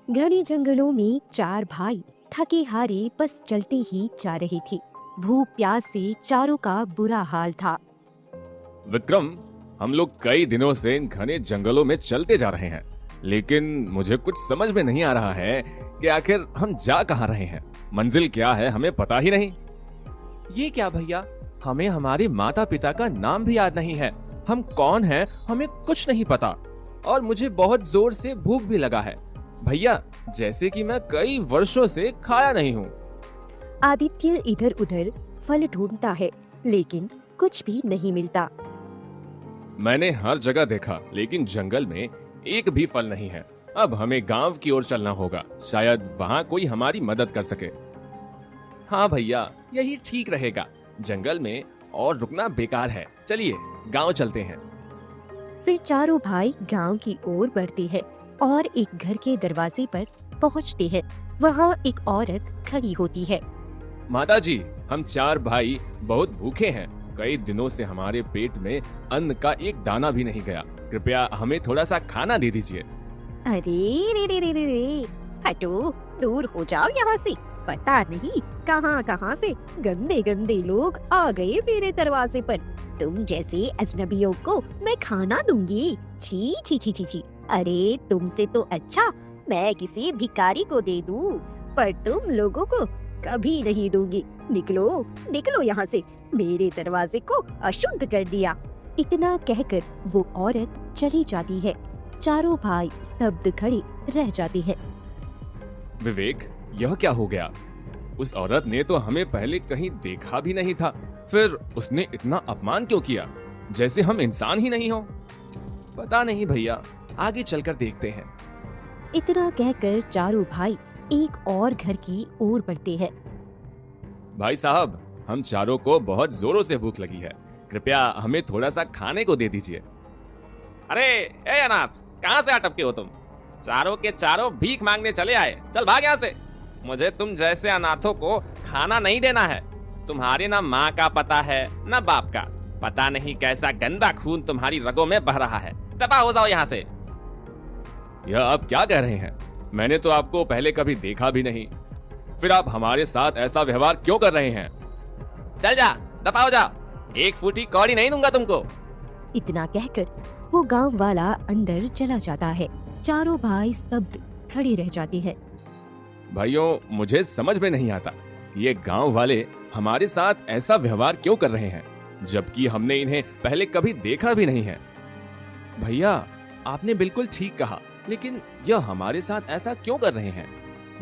घने जंगलों में चार भाई थके हारे बस चलते ही जा रहे थे। भूख प्यास से चारों का बुरा हाल था। विक्रम, हम लोग कई दिनों से इन घने जंगलों में चलते जा रहे हैं, लेकिन मुझे कुछ समझ में नहीं आ रहा है कि आखिर हम जा कहाँ रहे हैं। मंजिल क्या है हमें पता ही नहीं। ये क्या भैया, हमें हमारे माता पिता का नाम भी याद नहीं है। हम कौन हैं हमें कुछ नहीं पता, और मुझे बहुत जोर से भूख भी लगा है भैया, जैसे कि मैं कई वर्षों से खाया नहीं हूँ। आदित्य इधर उधर फल ढूंढता है, लेकिन कुछ भी नहीं मिलता। मैंने हर जगह देखा, लेकिन जंगल में एक भी फल नहीं है। अब हमें गांव की ओर चलना होगा, शायद वहाँ कोई हमारी मदद कर सके। हाँ भैया, यही ठीक रहेगा। जंगल में और रुकना बेकार है। चलिए गांव चलते हैं। फिर चारों भाई गांव की ओर बढ़ते हैं और एक घर के दरवाजे पर पहुंचते हैं। वहाँ एक औरत खड़ी होती है। माता जी, हम चार भाई बहुत भूखे हैं। कई दिनों से हमारे पेट में अन्न का एक दाना भी नहीं गया। कृपया हमें थोड़ा सा खाना दे दीजिए। अरे रे रे रे रे रे, हटो, दूर हो जाओ यहाँ से। पता नहीं कहाँ कहाँ से गंदे गंदे लोग आ गए मेरे दरवाजे पर। तुम जैसे अजनबियों को मैं खाना दूंगी? छी छी छी छी छी। अरे तुमसे तो अच्छा मैं किसी भिखारी को दे दूं, पर तुम लोगों को कभी नहीं दूंगी। निकलो निकलो यहाँ से, मेरे दरवाजे को अशुद्ध कर दिया। इतना कहकर वो औरत चली जाती है। चारों भाई स्तब्ध खड़े रह जाते हैं। विवेक, यह क्या हो गया? उस औरत ने तो हमें पहले कहीं देखा भी नहीं था, फिर उसने इतना अपमान क्यों किया, जैसे हम इंसान ही नहीं हो। पता नहीं भैया, आगे चलकर देखते हैं। इतना कहकर चारों भाई एक और घर की ओर बढ़ते हैं। भाई साहब, हम चारों को बहुत जोरों से भूख लगी है। कृपया हमें थोड़ा सा खाने को दे दीजिए। अरे ए अनाथ, कहाँ से अटपके हो तुम? चारों के चारों भीख मांगने चले आए। चल भाग यहाँ से। मुझे तुम जैसे अनाथों को खाना नहीं देना है। तुम्हारी ना माँ का पता है ना बाप का। पता नहीं कैसा गंदा खून तुम्हारी रगों में बह रहा है। दफा हो जाओ यहाँ से। यह आप क्या कह रहे हैं? मैंने तो आपको पहले कभी देखा भी नहीं, फिर आप हमारे साथ ऐसा व्यवहार क्यों कर रहे हैं? चल जा, दफा हो जा। एक फूटी कौड़ी नहीं दूंगा तुमको। इतना कहकर वो गांव वाला अंदर चला जाता है। चारों भाई स्तब्ध खड़े रह जाते हैं। भाइयों, मुझे समझ में नहीं आता कि ये गांव वाले हमारे साथ ऐसा व्यवहार क्यों कर रहे हैं, जबकि हमने इन्हें पहले कभी देखा भी नहीं है। भैया, आपने बिल्कुल ठीक कहा, लेकिन यह हमारे साथ ऐसा क्यों कर रहे हैं?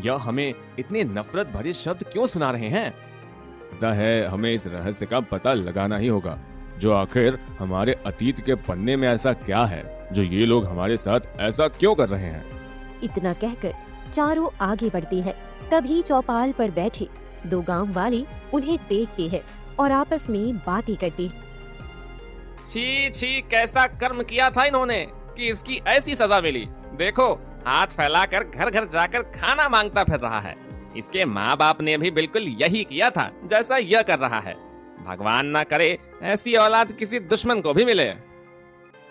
यह हमें इतने नफरत भरे शब्द क्यों सुना रहे हैं? लगता है हमें इस रहस्य का पता लगाना ही होगा, जो आखिर हमारे अतीत के पन्ने में ऐसा क्या है जो ये लोग हमारे साथ ऐसा क्यों कर रहे हैं। इतना कहकर चारों आगे बढ़ते हैं। तभी चौपाल पर बैठे दो गांव वाले उन्हें देखते हैं और आपस में बातें करते हैं। छी छी, कैसा कर्म किया था इन्होंने कि इसकी ऐसी सजा मिली। देखो, हाथ फैलाकर घर घर जाकर खाना मांगता फिर रहा है। इसके माँ बाप ने भी बिल्कुल यही किया था जैसा यह कर रहा है। भगवान ना करे ऐसी औलाद किसी दुश्मन को भी मिले।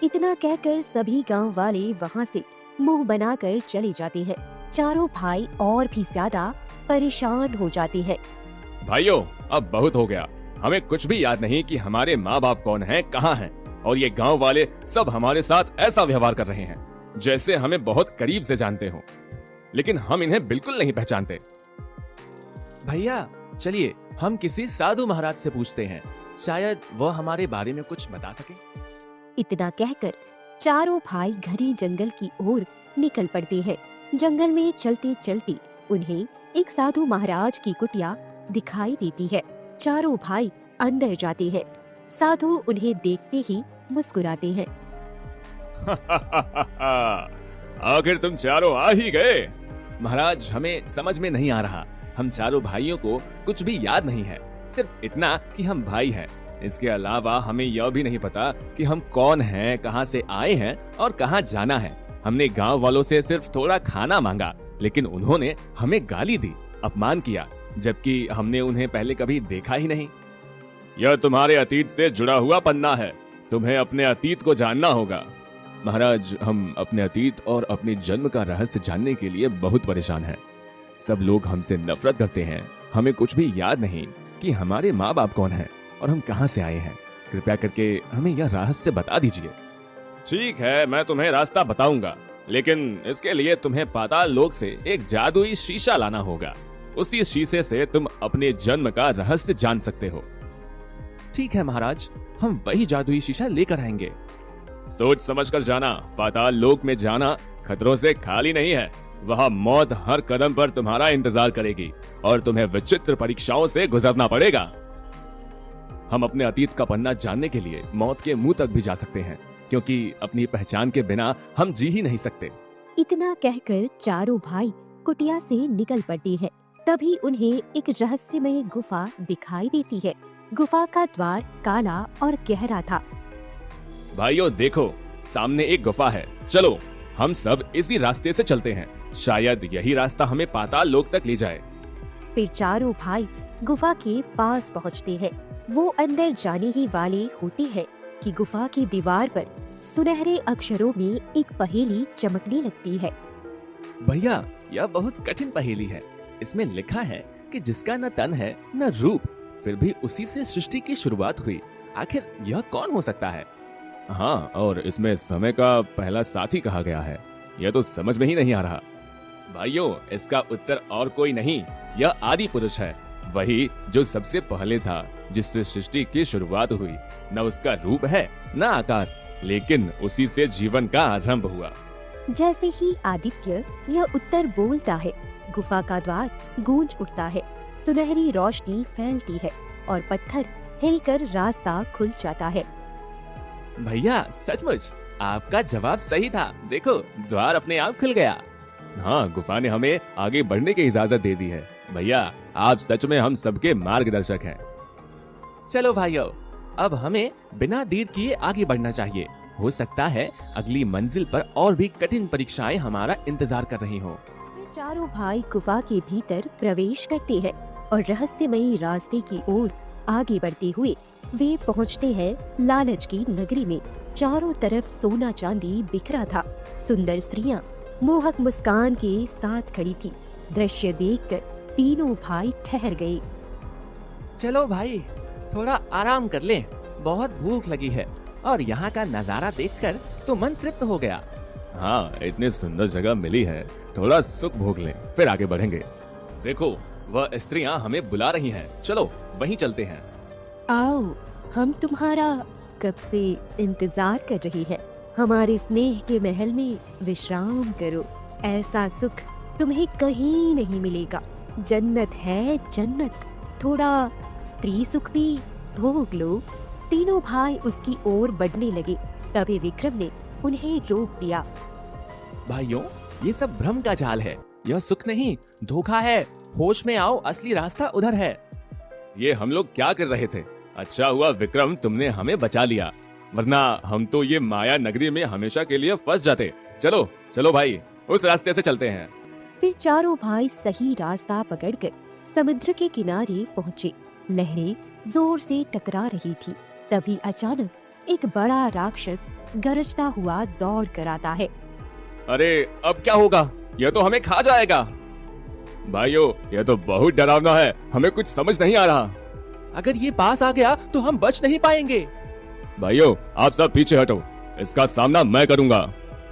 इतना कहकर सभी गांव वाले वहां से मुंह बनाकर चले जाते हैं। चारों भाई और भी ज्यादा परेशान हो जाते हैं। भाइयों, अब बहुत हो गया। हमें कुछ भी याद नहीं कि हमारे माँ बाप कौन हैं, कहाँ हैं, और ये गांव वाले सब हमारे साथ ऐसा व्यवहार कर रहे हैं जैसे हमें बहुत करीब से जानते हो, लेकिन हम इन्हें बिल्कुल नहीं पहचानते। भैया चलिए, हम किसी साधु महाराज से पूछते हैं, शायद वह हमारे बारे में कुछ बता सके। इतना कहकर चारों भाई घने जंगल की ओर निकल पड़ते हैं। जंगल में चलते चलते उन्हें एक साधु महाराज की कुटिया दिखाई देती है। चारों भाई अंदर जाते हैं। साधु उन्हें देखते ही मुस्कुराते हैं। आखिर तुम चारों आ ही गए। महाराज, हमें समझ में नहीं आ रहा। हम चारों भाइयों को कुछ भी याद नहीं है, सिर्फ इतना कि हम भाई हैं। इसके अलावा हमें यह भी नहीं पता कि हम कौन हैं, कहां से आए हैं और कहां जाना है। हमने गांव वालों से सिर्फ थोड़ा खाना मांगा, लेकिन उन्होंने हमें गाली दी, अपमान किया, जबकि हमने उन्हें पहले कभी देखा ही नहीं। यह तुम्हारे अतीत से जुड़ा हुआ पन्ना है। तुम्हें अपने अतीत को जानना होगा। महाराज, हम अपने अतीत और अपने जन्म का रहस्य जानने के लिए बहुत परेशान हैं। सब लोग हमसे नफरत करते हैं। हमें कुछ भी याद नहीं कि हमारे माँ बाप कौन हैं और हम कहाँ से आए हैं। कृपया करके हमें यह रहस्य बता दीजिए। ठीक है, मैं तुम्हें रास्ता बताऊंगा, लेकिन इसके लिए तुम्हें पाताल लोक से एक जादुई शीशा लाना होगा। उसी शीशे से तुम अपने जन्म का रहस्य जान सकते हो। ठीक है महाराज, हम वही जादुई शीशा लेकर आएंगे। सोच समझ कर जाना। पाताल लोक में जाना खतरों से खाली नहीं है। वहाँ मौत हर कदम पर तुम्हारा इंतजार करेगी और तुम्हें विचित्र परीक्षाओं से गुजरना पड़ेगा। हम अपने अतीत का पन्ना जानने के लिए मौत के मुंह तक भी जा सकते हैं, क्योंकि अपनी पहचान के बिना हम जी ही नहीं सकते। इतना कहकर चारों भाई कुटिया से निकल पड़ते हैं। तभी उन्हें एक रहस्यमय गुफा दिखाई देती है। गुफा का द्वार काला और गहरा था। भाइयों देखो, सामने एक गुफा है। चलो हम सब इसी रास्ते से चलते हैं। शायद यही रास्ता हमें पाताल लोक तक ले जाए। फिर चारों भाई गुफा के पास पहुंचते हैं। वो अंदर जाने ही वाले होते हैं कि गुफा की दीवार पर सुनहरे अक्षरों में एक पहेली चमकने लगती है। भैया, यह बहुत कठिन पहेली है। इसमें लिखा है कि जिसका न तन है न रूप, फिर भी उसी से सृष्टि की शुरुआत हुई। आखिर यह कौन हो सकता है? हाँ, और इसमें समय का पहला साथी कहा गया है। यह तो समझ में ही नहीं आ रहा। भाइयों, इसका उत्तर और कोई नहीं, यह आदि पुरुष है। वही जो सबसे पहले था, जिससे सृष्टि की शुरुआत हुई। न उसका रूप है न आकार, लेकिन उसी से जीवन का आरंभ हुआ। जैसे ही आदित्य यह उत्तर बोलता है, गुफा का द्वार गूंज उठता है। सुनहरी रोशनी फैलती है और पत्थर हिलकर रास्ता खुल जाता है। भैया, सचमुच आपका जवाब सही था। देखो, द्वार अपने आप खुल गया। हाँ, गुफा ने हमें आगे बढ़ने की इजाजत दे दी है। भैया, आप सच में हम सबके मार्गदर्शक हैं। चलो भाइयों, अब हमें बिना देर किए आगे बढ़ना चाहिए। हो सकता है अगली मंजिल पर और भी कठिन परीक्षाएं हमारा इंतजार कर रही हों। चारों भाई गुफा के भीतर प्रवेश करते हैं और रहस्यमयी रास्ते की ओर आगे बढ़ते हुए वे पहुंचते हैं लालच की नगरी में। चारों तरफ सोना चांदी बिखरा था। सुंदर स्त्रियां मोहक मुस्कान के साथ खड़ी थी। दृश्य देखकर तीनों भाई ठहर गए। चलो भाई, थोड़ा आराम कर लें। बहुत भूख लगी है और यहाँ का नजारा देखकर तो मन तृप्त हो गया। हाँ, इतनी सुंदर जगह मिली है, थोड़ा सुख भोग लें, फिर आगे बढ़ेंगे। देखो, वह स्त्रियां हमें बुला रही हैं। चलो वहीं चलते हैं। आओ, हम तुम्हारा कब से इंतजार कर रही है। हमारे स्नेह के महल में विश्राम करो। ऐसा सुख तुम्हें कहीं नहीं मिलेगा। जन्नत है जन्नत। थोड़ा स्त्री सुख भी भोग लो। तीनों भाई उसकी ओर बढ़ने लगे। तभी विक्रम ने उन्हें रोक दिया। भाइयों, ये सब भ्रम का जाल है। यह सुख नहीं, धोखा है। होश में आओ, असली रास्ता उधर है। ये हम लोग क्या कर रहे थे? अच्छा हुआ विक्रम, तुमने हमें बचा लिया, वरना हम तो ये माया नगरी में हमेशा के लिए फंस जाते। चलो चलो भाई, उस रास्ते से चलते हैं। फिर चारों भाई सही रास्ता पकड़कर समुद्र के किनारे पहुँचे। लहरें जोर से टकरा रही थी। तभी अचानक एक बड़ा राक्षस गरजता हुआ दौड़ कर आता है। अरे अब क्या होगा? यह तो हमें खा जाएगा। भाइयों, यह तो बहुत डरावना है, हमें कुछ समझ नहीं आ रहा। अगर ये पास आ गया तो हम बच नहीं पाएंगे। भाइयों, आप सब पीछे हटो, इसका सामना मैं करूंगा।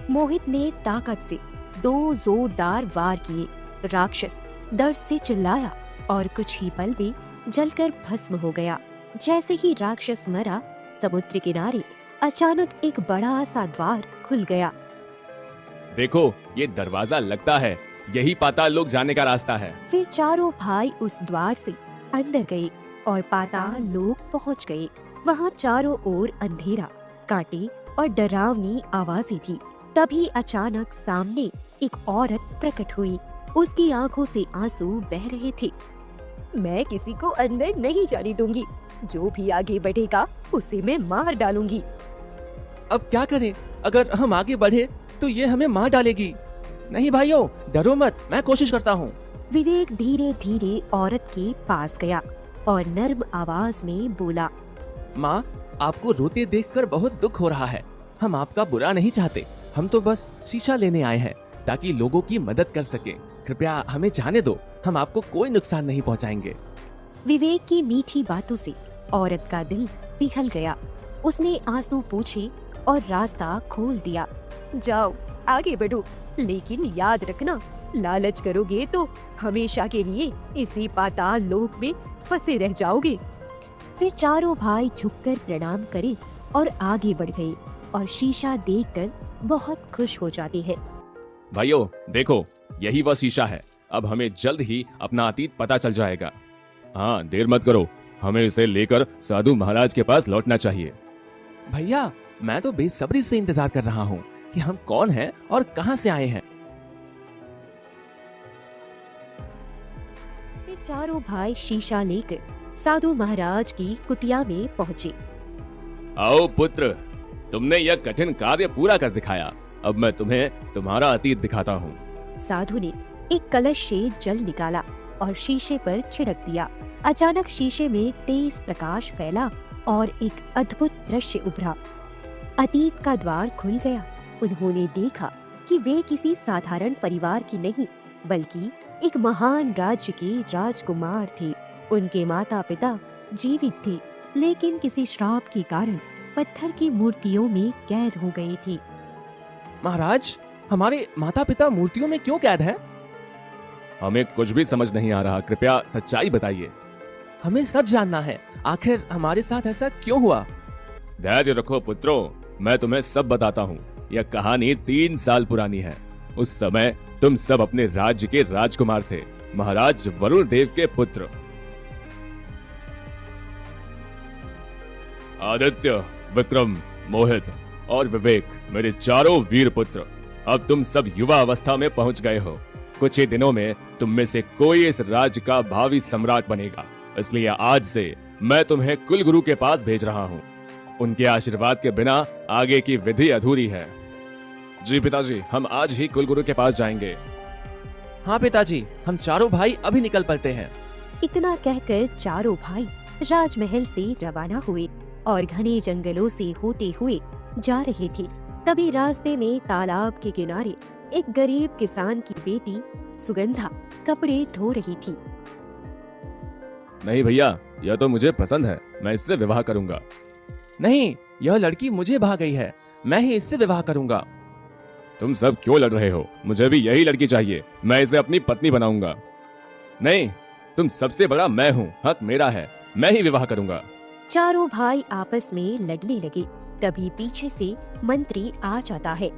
मोहित ने ताकत से 2 जोरदार वार किए। राक्षस दर्द से चिल्लाया और कुछ ही पल में जलकर भस्म हो गया। जैसे ही राक्षस मरा, समुद्र किनारे अचानक एक बड़ा सा द्वार खुल गया। देखो, ये दरवाजा लगता है यही पाताल लोक जाने का रास्ता है। फिर चारों भाई उस द्वार से अंदर गए और पाताल लोक पहुंच गए। वहां चारों ओर अंधेरा, कांटे और डरावनी आवाजें थी। तभी अचानक सामने एक औरत प्रकट हुई। उसकी आंखों से आंसू बह रहे थे। मैं किसी को अंदर नहीं जाने दूंगी। जो भी आगे बढ़ेगा उसे मैं मार डालूंगी। अब क्या करें? अगर हम आगे बढ़े तो ये हमें मार डालेगी। नहीं भाइयों, डरो मत, मैं कोशिश करता हूँ। विवेक धीरे धीरे औरत के पास गया और नर्म आवाज में बोला, माँ, आपको रोते देखकर बहुत दुख हो रहा है। हम आपका बुरा नहीं चाहते, हम तो बस शीशा लेने आए हैं ताकि लोगों की मदद कर सकें। कृपया हमें जाने दो, हम आपको कोई नुकसान नहीं पहुंचाएंगे। विवेक की मीठी बातों से औरत का दिल पिघल गया। उसने आंसू पोंछे और रास्ता खोल दिया। जाओ, आगे बढ़ो, लेकिन याद रखना, लालच करोगे तो हमेशा के लिए इसी पाताल लोक में फंसे रह जाओगे। फिर चारों भाई झुककर प्रणाम करे और आगे बढ़ गए और शीशा देखकर बहुत खुश हो जाते हैं। भाइयों देखो, यही वह शीशा है। अब हमें जल्द ही अपना अतीत पता चल जाएगा। हाँ, देर मत करो, हमें इसे लेकर साधु महाराज के पास लौटना चाहिए। भैया, मैं तो बेसब्री से इंतजार कर रहा हूँ कि हम कौन हैं और कहां से आए हैं। फिर चारों भाई शीशा लेकर साधु महाराज की कुटिया में पहुँचे। आओ पुत्र, तुमने यह कठिन कार्य पूरा कर दिखाया। अब मैं तुम्हें तुम्हारा अतीत दिखाता हूँ। साधु ने एक कलश से जल निकाला और शीशे पर छिड़क दिया। अचानक शीशे में तेज प्रकाश फैला और एक अद्भुत दृश्य उभरा। अतीत का द्वार खुल गया। उन्होंने देखा कि वे किसी साधारण परिवार की नहीं, बल्कि एक महान राज्य के राजकुमार थे। उनके माता पिता जीवित थे, लेकिन किसी श्राप के कारण पत्थर की मूर्तियों में कैद हो गए थे। महाराज, हमारे माता पिता मूर्तियों में क्यों कैद है? हमें कुछ भी समझ नहीं आ रहा, कृपया सच्चाई बताइए। हमें सब जानना है, आखिर हमारे साथ ऐसा क्यों हुआ? धैर्य रखो पुत्रों, मैं तुम्हें सब बताता हूँ। यह कहानी 3 साल पुरानी है। उस समय तुम सब अपने राज्य के राजकुमार थे, महाराज वरुण देव के पुत्र। आदित्य, विक्रम, मोहित और विवेक मेरे चारों वीर पुत्र। अब तुम सब युवा अवस्था में पहुंच गए हो। कुछ ही दिनों में तुम में से कोई इस राज्य का भावी सम्राट बनेगा। इसलिए आज से मैं तुम्हें कुलगुरु के पास भेज रहा हूँ। उनके आशीर्वाद के बिना आगे की विधि अधूरी है। जी पिताजी, हम आज ही कुलगुरु के पास जाएंगे। हाँ पिताजी, हम चारों भाई अभी निकल पड़ते हैं। इतना कहकर चारों भाई राजमहल से रवाना हुए और घने जंगलों से होते हुए जा रहे थे। तभी रास्ते में तालाब के किनारे एक गरीब किसान की बेटी सुगंधा कपड़े धो रही थी। नहीं भैया, यह तो मुझे पसंद है, मैं इससे विवाह करूंगा। नहीं, यह लड़की मुझे भा गई है, मैं ही इससे विवाह करूंगा। तुम सब क्यों लड़ रहे हो? मुझे भी यही लड़की चाहिए, मैं इसे अपनी पत्नी बनाऊंगा। नहीं, तुम सबसे बड़ा मैं हूँ, हक मेरा है, मैं ही विवाह करूंगा। चारों भाई आपस में लड़ने लगे। तभी पीछे से मंत्री आ जाता है।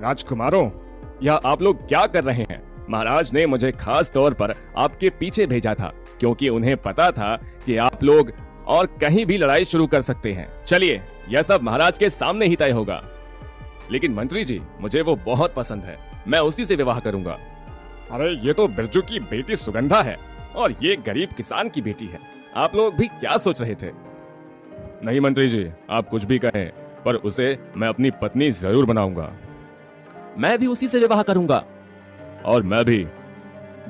राजकुमारों, यह आप लोग क्या कर रहे हैं? महाराज ने मुझे खास तौर पर आपके पीछे भेजा था, क्योंकि उन्हें पता था कि आप लोग और कहीं भी लड़ाई शुरू कर सकते हैं। चलिए, यह सब महाराज के सामने ही तय होगा। लेकिन मंत्री जी, मुझे वो बहुत पसंद है, मैं उसी से विवाह करूंगा। अरे ये तो बिरजू की बेटी सुगंधा है और ये गरीब किसान की बेटी है। आप लोग भी क्या सोच रहे थे? नहीं मंत्री जी, आप कुछ भी कहें, पर उसे मैं अपनी पत्नी जरूर बनाऊंगा। मैं भी उसी से विवाह करूंगा। और मैं भी।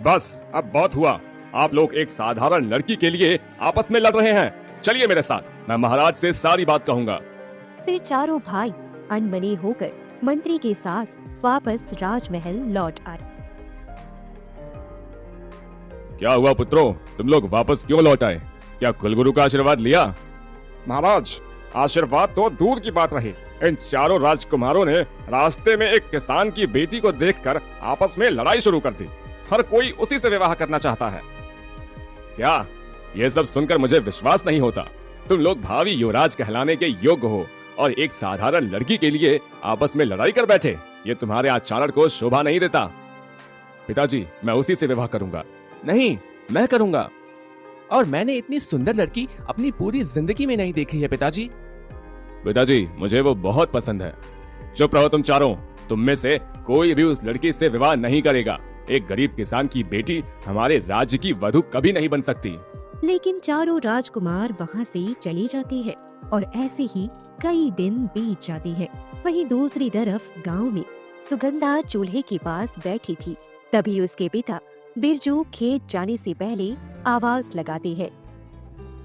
बस, अब बहुत हुआ। आप लोग एक साधारण लड़की के लिए आपस में लड़ रहे हैं। चलिए मेरे साथ, मैं महाराज से सारी बात कहूंगा। फिर चारों भाई अनबने होकर मंत्री के साथ वापस राजमहल लौट आए। क्या हुआ पुत्रों, तुम लोग वापस क्यों लौट आए? क्या कुलगुरु का आशीर्वाद लिया? महाराज, आशीर्वाद तो दूर की बात रही, इन चारों राजकुमारों ने रास्ते में एक किसान की बेटी को देखकर आपस में लड़ाई शुरू कर दी। हर कोई उसी से विवाह करना चाहता है। क्या? ये सब सुनकर मुझे विश्वास नहीं होता। तुम लोग भावी युवराज कहलाने के योग्य हो और एक साधारण लड़की के लिए आपस में लड़ाई कर बैठे। ये तुम्हारे आचरण को शोभा नहीं देता। पिताजी, मैं उसी से विवाह करूंगा। नहीं, मैं करूंगा। और मैंने इतनी सुंदर लड़की अपनी पूरी जिंदगी में नहीं देखी है पिताजी। पिताजी, मुझे वो बहुत पसंद है। चुप रहो तुम चारों, तुम में से कोई भी उस लड़की से विवाह नहीं करेगा। एक गरीब किसान की बेटी हमारे राज्य की वधू कभी नहीं बन सकती। लेकिन चारों राजकुमार वहाँ से चले जाते हैं और ऐसे ही कई दिन बीत जाते हैं। वहीं दूसरी तरफ गांव में सुगंधा चूल्हे के पास बैठी थी। तभी उसके पिता बिरजू खेत जाने से पहले आवाज लगाते हैं।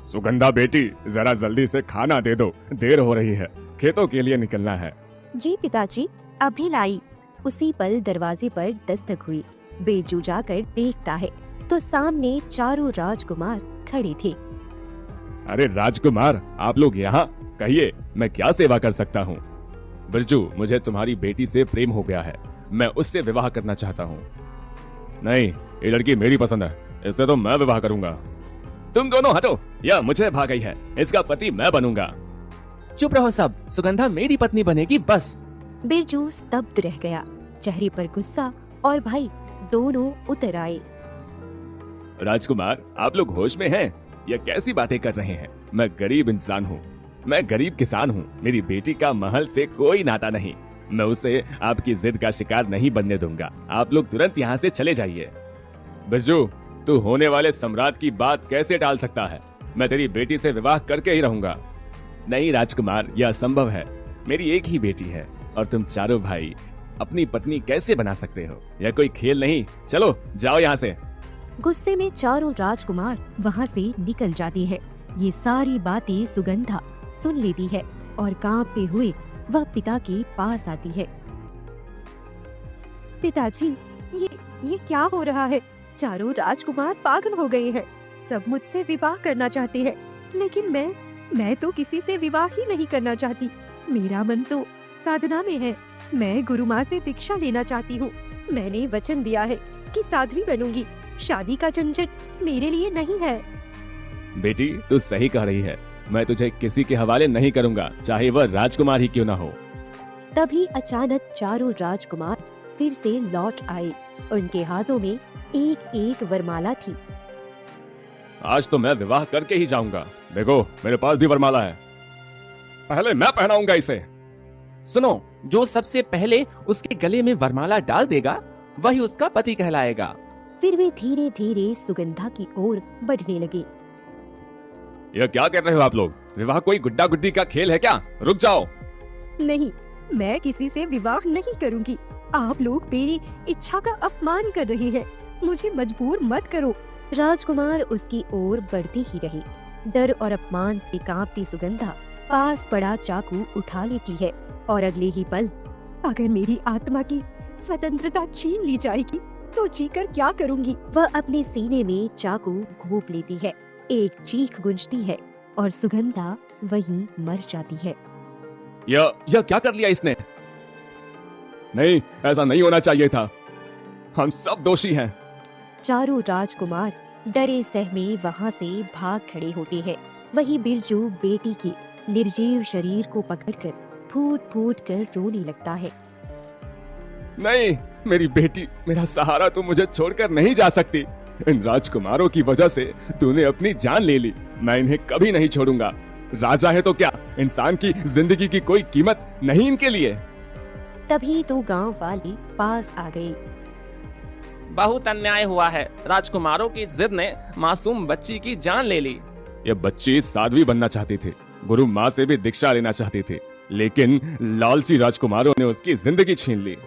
सुगंधा बेटी, जरा जल्दी से खाना दे दो, देर हो रही है। खेतों के लिए निकलना है। जी पिताजी, अभी लाई। उसी पल दरवाजे पर दस्तक हुई। बिरजू जाकर देखता है तो सामने चारों राजकुमार खड़े थे। अरे राजकुमार, आप लोग यहाँ, कहिए मैं क्या सेवा कर सकता हूँ? बिरजू, मुझे तुम्हारी बेटी से प्रेम हो गया है, मैं उससे विवाह करना चाहता हूँ। नहीं, ये लड़की मेरी पसंद है, इससे तो मैं विवाह करूंगा। तुम दोनों हटो, यह मुझे भा गई है, इसका पति मैं बनूंगा। चुप रहो सब, सुगंधा मेरी पत्नी बनेगी बस। बिरजू स्तब्ध रह गया। चेहरे पर गुस्सा और भय दोनों उतर आए। राजकुमार, आप लोग होश में हैं? यह कैसी बातें कर रहे हैं? मैं गरीब इंसान हूँ, मैं गरीब किसान हूँ। मेरी बेटी का महल से कोई नाता नहीं। मैं उसे आपकी जिद का शिकार नहीं बनने दूंगा। आप लोग तुरंत यहाँ से चले जाइए। बिरजू, तू होने वाले सम्राट की बात कैसे टाल सकता है? मैं तेरी बेटी से विवाह करके ही रहूंगा। नहीं राजकुमार, यह असंभव है। मेरी एक ही बेटी है और तुम चारों भाई अपनी पत्नी कैसे बना सकते हो? यह कोई खेल नहीं। चलो जाओ यहाँ से। गुस्से में चारों राजकुमार वहाँ से निकल जाते हैं। ये सारी बातें सुगंधा सुन लेती है और कांपते हुए वह पिता के पास आती है। पिताजी, ये क्या हो रहा है? चारों राजकुमार पागल हो गए हैं। सब मुझसे विवाह करना चाहते हैं, लेकिन मैं तो किसी से विवाह ही नहीं करना चाहती। मेरा मन तो साधना में है। मैं गुरु माँ से दीक्षा लेना चाहती हूँ। मैंने वचन दिया है कि साध्वी बनूंगी। शादी का झंझट मेरे लिए नहीं है। बेटी, तू सही कह रही है। मैं तुझे किसी के हवाले नहीं करूंगा, चाहे वह राजकुमार ही क्यों ना हो। तभी अचानक चारों राजकुमार फिर से लौट आए। उनके हाथों में एक एक वरमाला थी। आज तो मैं विवाह करके ही जाऊंगा। देखो, मेरे पास भी वरमाला है, पहले मैं पहनाऊंगा इसे। सुनो, जो सबसे पहले उसके गले में वरमाला डाल देगा वही उसका पति कहलाएगा। फिर वे धीरे धीरे सुगंधा की ओर बढ़ने लगे। यह क्या कर रहे हो आप लोग? विवाह कोई गुड्डा गुड्डी का खेल है क्या? रुक जाओ। नहीं, मैं किसी से विवाह नहीं करूंगी। आप लोग मेरी इच्छा का अपमान कर रहे हैं। मुझे मजबूर मत करो। राजकुमार उसकी ओर बढ़ते ही रहे। डर और अपमान से कांपती सुगंधा पास पड़ा चाकू उठा लेती है और अगले ही पल, अगर मेरी आत्मा की स्वतंत्रता छीन ली जाएगी तो जीकर क्या करूंगी? वह अपने सीने में चाकू घोंप लेती है। एक चीख गूंजती है और सुगंधा वहीं मर जाती है। यह क्या कर लिया इसने? नहीं, ऐसा नहीं होना चाहिए था। हम सब दोषी हैं। चारों राजकुमार डरे सहमे वहाँ से भाग खड़े होते हैं। वही बिरजू बेटी के निर्जीव शरीर को पकड़कर फूट फूट कर रोने लगता है। नहीं, मेरी बेटी, मेरा सहारा, तू मुझे छोड़कर नहीं जा सकती। इन राजकुमारों की वजह से तूने अपनी जान ले ली। मैं इन्हें कभी नहीं छोड़ूंगा। राजा है तो क्या, इंसान की जिंदगी की कोई कीमत नहीं इनके लिए? तभी तो गांव वाले पास आ गए। बहुत अन्याय हुआ है। राजकुमारों की जिद ने मासूम बच्ची की जान ले ली। यह बच्ची साध्वी बनना चाहती थी, गुरु माँ से भी दीक्षा लेना चाहती थी, लेकिन लालची राजकुमारों ने उसकी जिंदगी छीन ली।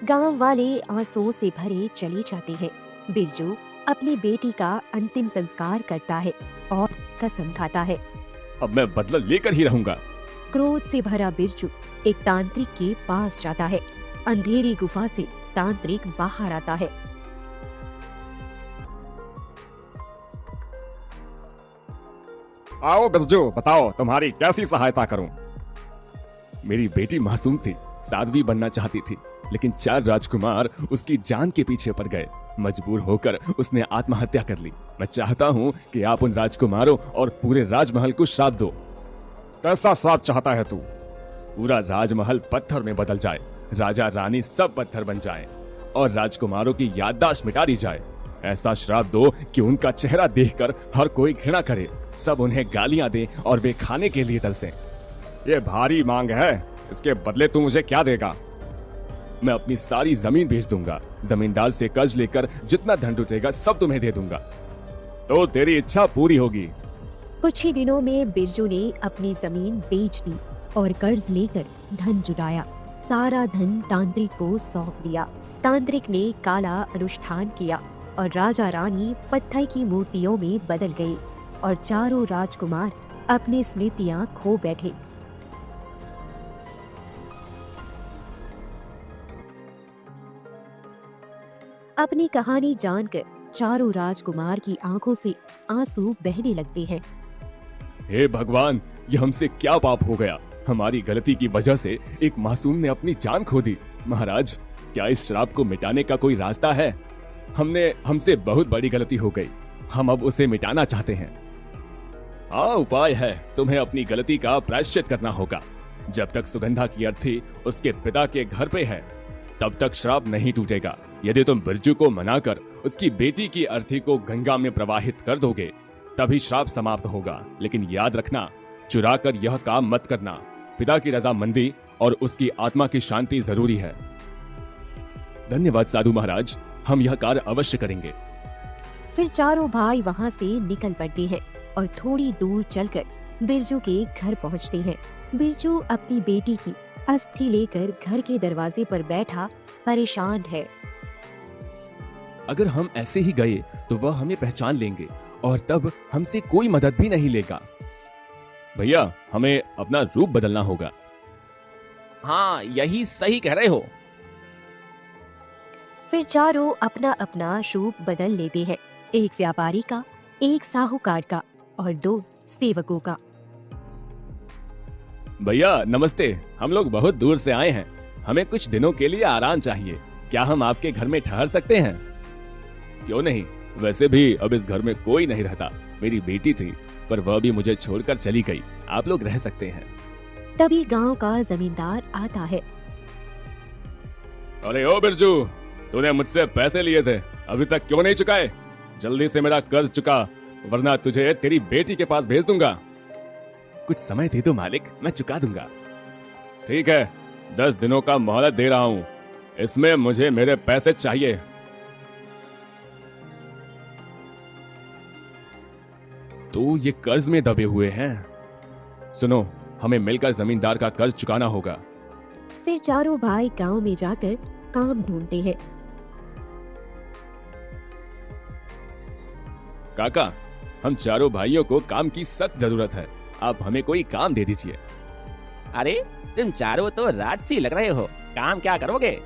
गांव वाले आंसुओं से भरे चले जाते हैं। बिरजू अपनी बेटी का अंतिम संस्कार करता है और कसम खाता है, अब मैं बदला लेकर ही रहूंगा। क्रोध से भरा बिरजू एक तांत्रिक के पास जाता है। अंधेरी गुफा से तांत्रिक बाहर आता है। आओ बिरजू, बताओ तुम्हारी कैसी सहायता करूं? मेरी बेटी मासूम थी, साध्वी बनना चाहती थी, लेकिन 4 राजकुमार उसकी जान के पीछे पड़ गए। मजबूर होकर उसने आत्महत्या कर ली। मैं चाहता हूँ कि आप उन राजकुमारों और पूरे राजमहल को श्राप दो। कैसा श्राप चाहता है तू? पूरा राजमहल पत्थर में बदल जाए, राजा रानी सब पत्थर बन जाए और राजकुमारों की याददाश्त मिटा दी जाए। ऐसा श्राप दो कि उनका चेहरा देखकर हर कोई घृणा करे, सब उन्हें गालियां दे और वे खाने के लिए तरसे। ये भारी मांग है, इसके बदले तू मुझे क्या देगा? मैं अपनी सारी जमीन बेच दूंगा। जमींदार से कर्ज लेकर जितना धन जुटेगा सब तुम्हें दे दूंगा, तो तेरी इच्छा पूरी होगी। कुछ ही दिनों में बिरजू ने अपनी जमीन बेच दी और कर्ज लेकर धन जुटाया। सारा धन तांत्रिक को सौंप दिया। तांत्रिक ने काला अनुष्ठान किया और राजा रानी पत्थर की मूर्तियों में बदल गए और चारों राजकुमार अपनी स्मृतियां खो बैठे। अपनी कहानी जानकर चारों राजकुमार की आंखों से आंसू बहने लगते हैं। हे भगवान, ये हमसे क्या पाप हो गया। हमारी गलती की वजह से एक मासूम ने अपनी जान खो दी। महाराज, क्या इस श्राप को मिटाने का कोई रास्ता है? हमसे बहुत बड़ी गलती हो गई। हम अब उसे मिटाना चाहते हैं। हाँ, उपाय है। तुम्हें अपनी गलती का प्रायश्चित करना होगा। जब तक सुगंधा की अर्थी उसके पिता के घर पे है, तब तक श्राप नहीं टूटेगा। यदि तुम बिरजू को मनाकर उसकी बेटी की अर्थी को गंगा में प्रवाहित कर दोगे, तभी श्राप समाप्त होगा। लेकिन याद रखना, चुरा कर यह काम मत करना। पिता की रजामंदी और उसकी आत्मा की शांति जरूरी है। धन्यवाद साधु महाराज, हम यह कार्य अवश्य करेंगे। फिर चारों भाई वहाँ से निकल पड़ते हैं और थोड़ी दूर चलकर बिरजू के घर पहुँचते हैं। बिरजू अपनी बेटी की अस्थि लेकर घर के दरवाजे पर बैठा परेशान है। अगर हम ऐसे ही गए तो वह हमें पहचान लेंगे और तब हमसे कोई मदद भी नहीं लेगा। भैया, हमें अपना रूप बदलना होगा। हाँ, यही सही कह रहे हो। फिर चारों अपना अपना रूप बदल लेते हैं। एक व्यापारी का, एक साहूकार का और 2 सेवकों का। भैया नमस्ते, हम लोग बहुत दूर से आए हैं। हमें कुछ दिनों के लिए आराम चाहिए। क्या हम आपके घर में ठहर सकते हैं? क्यों नहीं, वैसे भी अब इस घर में कोई नहीं रहता। मेरी बेटी थी, पर वह भी मुझे छोड़कर चली गई। आप लोग रह सकते हैं। तभी गांव का जमींदार आता है। अरे ओ बिरजू, तूने मुझसे पैसे लिए थे, अभी तक क्यों नहीं चुकाए? जल्दी से मेरा कर्ज चुका, वरना तुझे तेरी बेटी के पास भेज दूंगा। कुछ समय दे दो मालिक, मैं चुका दूंगा। ठीक है, 10 दिनों का मोहलत दे रहा हूँ। इसमें मुझे मेरे पैसे चाहिए। तो ये कर्ज में दबे हुए हैं। सुनो, हमें मिलकर जमींदार का कर्ज चुकाना होगा। फिर चारों भाई गांव में जाकर काम ढूंढते हैं। काका, हम चारों भाइयों को काम की सख्त जरूरत है। आप हमें कोई काम दे दीजिए। अरे, तुम चारों तो राजसी लग रहे हो। काम क्या करोगे?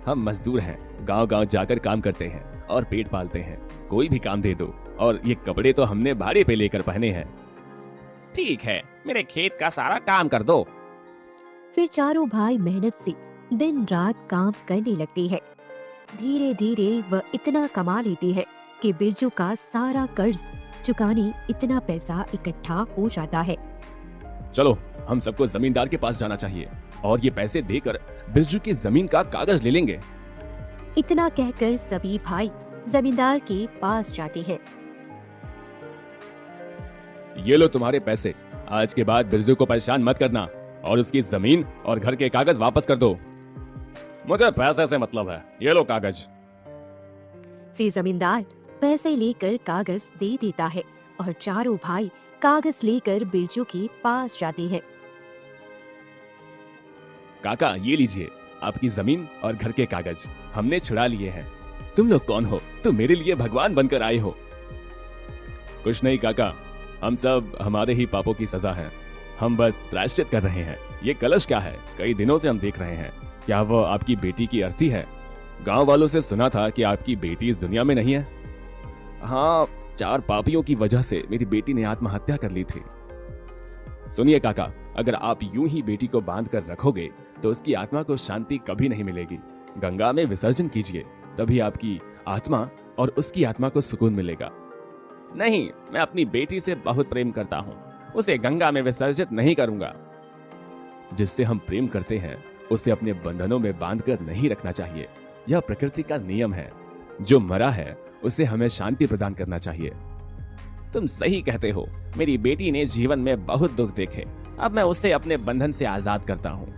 हम मजदूर हैं, गांव-गांव जाकर काम करते हैं और पेट पालते हैं। कोई भी काम दे दो। और ये कपड़े तो हमने भाड़े पे लेकर पहने हैं। ठीक है, मेरे खेत का सारा काम कर दो। फिर चारों भाई मेहनत से दिन रात काम करने लगते हैं। धीरे धीरे वह इतना कमा लेते हैं कि बिरजू का सारा कर्ज चुकाने इतना पैसा इकट्ठा हो जाता है। चलो, हम सबको जमींदार के पास जाना चाहिए और ये पैसे देकर बिरजू की जमीन का कागज ले लेंगे। इतना कहकर सभी भाई जमींदार के पास जाते हैं। ये लो तुम्हारे पैसे। आज के बाद बिरजू को परेशान मत करना और उसकी जमीन और घर के कागज वापस कर दो। मुझे पैसे से मतलब है, ये लो कागज। फिर जमींदार पैसे लेकर कागज दे देता है और चारों भाई कागज लेकर बिरजू के पास जाते हैं। काका, ये लीजिए आपकी जमीन और घर के कागज हमने छुड़ा लिए हैं। तुम लोग कौन हो? तुम मेरे लिए भगवान बनकर आए हो। कुछ नहीं काका, हम सब हमारे ही पापों की सजा है। हम बस प्रायश्चित कर रहे हैं। ये कलश क्या है? कई दिनों से हम देख रहे हैं। क्या वह आपकी बेटी की अर्थी है? गांव वालों से सुना था कि आपकी बेटी इस दुनिया में नहीं है। हाँ, 4 पापियों की वजह से मेरी बेटी ने आत्महत्या कर ली थी। सुनिए काका, अगर आप यूं ही बेटी को बांध कर रखोगे तो उसकी आत्मा को शांति कभी नहीं मिलेगी। गंगा में विसर्जन कीजिए, तभी आपकी आत्मा और उसकी आत्मा को सुकून मिलेगा। नहीं, मैं अपनी बेटी से बहुत प्रेम करता हूँ। उसे गंगा में विसर्जित नहीं करूंगा। जिससे हम प्रेम करते हैं उसे अपने बंधनों में बांधकर नहीं रखना चाहिए। यह प्रकृति का नियम है। जो मरा है उसे हमें शांति प्रदान करना चाहिए। तुम सही कहते हो। मेरी बेटी ने जीवन में बहुत दुख देखे। अब मैं उसे अपने बंधन से आजाद करता हूँ।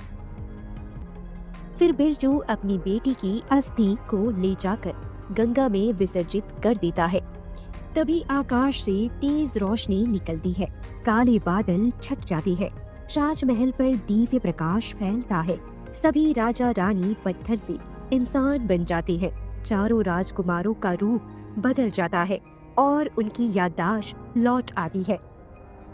फिर बिरजू अपनी बेटी की अस्थि को ले जाकर गंगा में विसर्जित कर देता है। तभी आकाश से तेज रोशनी निकलती है। काले बादल छट जाते हैं। राजमहल पर दिव्य प्रकाश फैलता है। सभी राजा रानी पत्थर से इंसान बन जाते हैं। चारों राजकुमारों का रूप बदल जाता है और उनकी याददाश्त लौट आती है।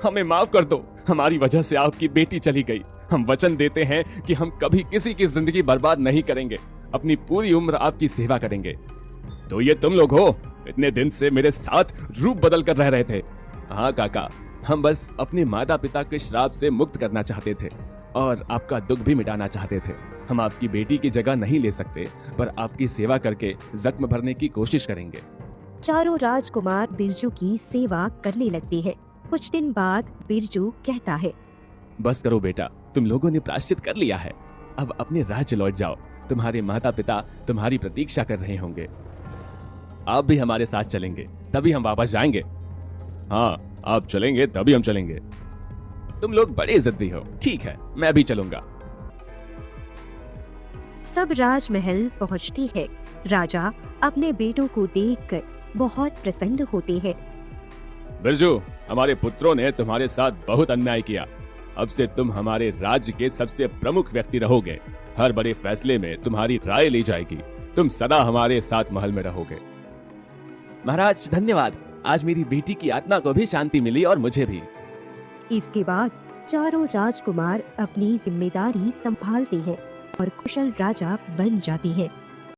हमें माफ कर दो, हमारी वजह से आपकी बेटी चली गई। हम वचन देते हैं कि हम कभी किसी की जिंदगी बर्बाद नहीं करेंगे। अपनी पूरी उम्र आपकी सेवा करेंगे। तो ये तुम लोग हो, इतने दिन से मेरे साथ रूप बदल कर रह रहे थे। हाँ काका, हम बस अपने माता पिता के श्राप से मुक्त करना चाहते थे और आपका दुख भी मिटाना चाहते थे। हम आपकी बेटी की जगह नहीं ले सकते, पर आपकी सेवा करके जख्म भरने की कोशिश करेंगे। चारों राजकुमार बिरजू की सेवा करने लगते हैं। कुछ दिन बाद बिरजू कहता है, बस करो बेटा, तुम लोगों ने प्रायश्चित कर लिया है। अब अपने राज्य लौट जाओ, तुम्हारे माता पिता तुम्हारी प्रतीक्षा कर रहे होंगे। आप भी हमारे साथ चलेंगे, तभी हम वापस जाएंगे। हाँ, आप चलेंगे तभी हम चलेंगे। तुम लोग बड़े जिद्दी हो। ठीक है, मैं भी चलूंगा। सब राजमहल पहुंचती है। राजा अपने बेटों को देखकर बहुत प्रसन्न होते हैं। बिरजू, हमारे पुत्रों ने तुम्हारे साथ बहुत अन्याय किया। अब से तुम हमारे राज्य के सबसे प्रमुख व्यक्ति रहोगे। हर बड़े फैसले में तुम्हारी राय ली जाएगी। तुम सदा हमारे साथ महल में रहोगे। महाराज धन्यवाद, आज मेरी बेटी की आत्मा को भी शांति मिली और मुझे भी। इसके बाद चारों राजकुमार अपनी जिम्मेदारी संभालते हैं और कुशल राजा बन जाते हैं।